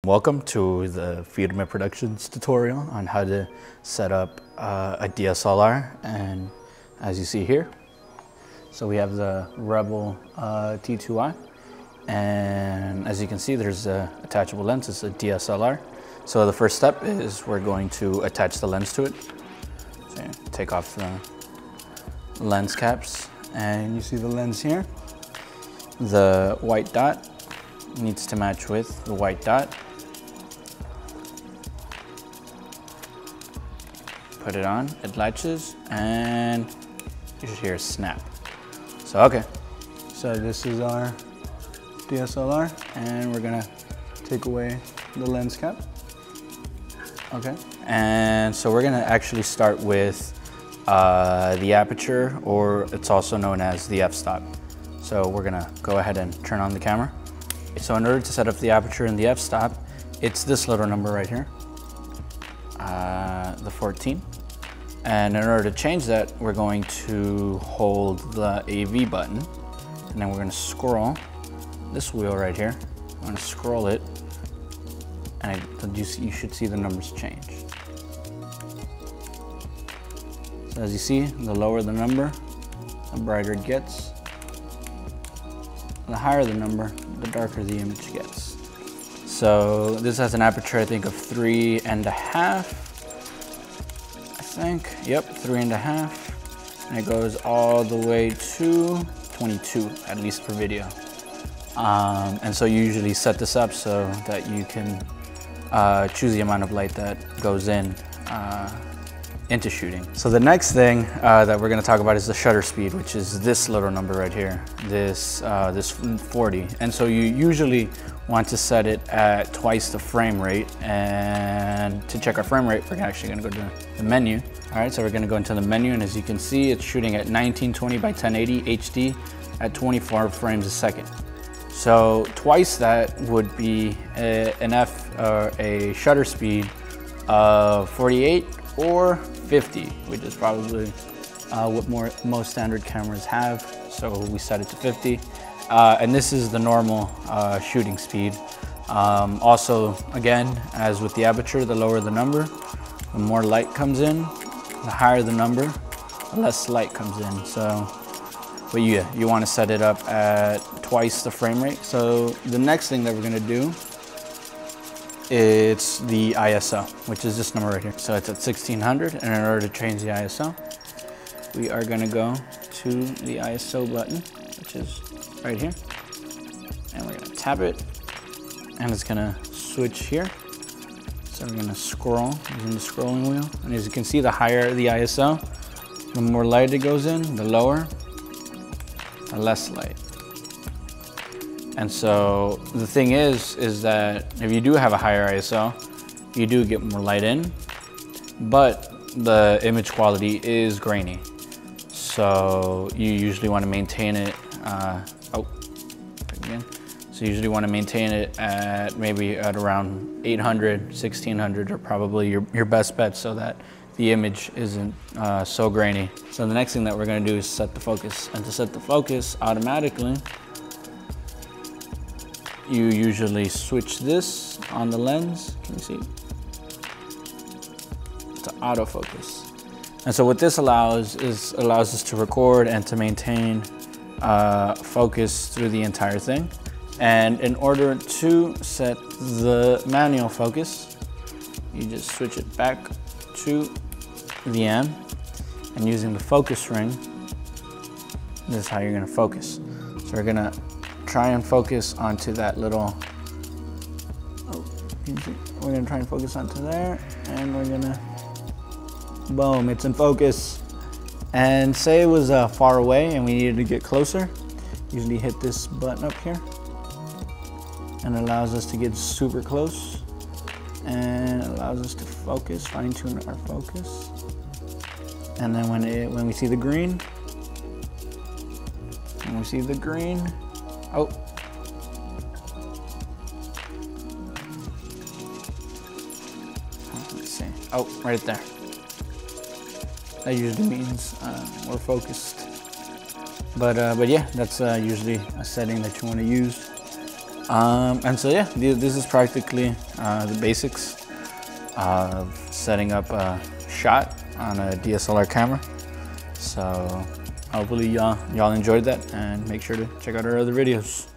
Welcome to the Firme Productions tutorial on how to set up a DSLR, and as you see here, so we have the Rebel T2i, and as you can see there's a attachable lens. It's a DSLR. So the first step is we're going to attach the lens to it. So take off the lens caps, and you see the lens here. The white dot needs to match with the white dot. Put it on, it latches, and you should hear a snap. So okay, so this is our DSLR, and we're gonna take away the lens cap. Okay, and so we're gonna actually start with the aperture, or it's also known as the f-stop. So we're gonna go ahead and turn on the camera. So in order to set up the aperture and the f-stop, it's this little number right here, the 14. And in order to change that, we're going to hold the AV button, and then we're gonna scroll this wheel right here. I'm gonna scroll it, and you should see the numbers change. So as you see, the lower the number, the brighter it gets. The higher the number, the darker the image gets. So this has an aperture, I think, of 3.5. I think, yep, 3.5. And it goes all the way to 22, at least for video. And so you usually set this up so that you can choose the amount of light that goes into shooting. So the next thing that we're gonna talk about is the shutter speed, which is this little number right here, this 40. And so you usually want to set it at twice the frame rate. And to check our frame rate, we're actually gonna go to the menu. All right, so we're gonna go into the menu, and as you can see, it's shooting at 1920 by 1080 HD at 24 frames a second. So twice that would be a shutter speed of 48 or 50, which is probably what most standard cameras have. So we set it to 50. And this is the normal shooting speed. Also, again, as with the aperture, the lower the number, the more light comes in. The higher the number, the less light comes in. So, but yeah, you want to set it up at twice the frame rate. So the next thing that we're gonna do, it's the ISO, which is this number right here. So it's at 1600, and in order to change the ISO, we are gonna go to the ISO button, which is right here, and we're gonna tap it, and it's gonna switch here. So we're gonna scroll using the scrolling wheel, and as you can see, the higher the ISO, the more light it goes in, the lower, the less light. And so the thing is that if you do have a higher ISO, you do get more light in, but the image quality is grainy. So you usually want to maintain it, So you usually want to maintain it at maybe at around 800, 1600 are probably your best bet, so that the image isn't so grainy. So the next thing that we're going to do is set the focus. And to set the focus automatically, you usually switch this on the lens. Can you see? To autofocus. And so what this allows us to record and to maintain focus through the entire thing. And in order to set the manual focus, you just switch it back to the M, and using the focus ring, this is how you're gonna focus. So we're gonna try and focus onto that little, we're gonna try and focus onto there, and we're gonna, boom, it's in focus. And say it was far away and we needed to get closer, usually hit this button up here, and it allows us to get super close, and it allows us to focus, fine tune our focus. And then when we see the green, oh. Let's see, oh, right there. That usually means we're focused. But yeah, that's usually a setting that you want to use. And so yeah, this is practically the basics of setting up a shot on a DSLR camera. So hopefully y'all enjoyed that, and make sure to check out our other videos.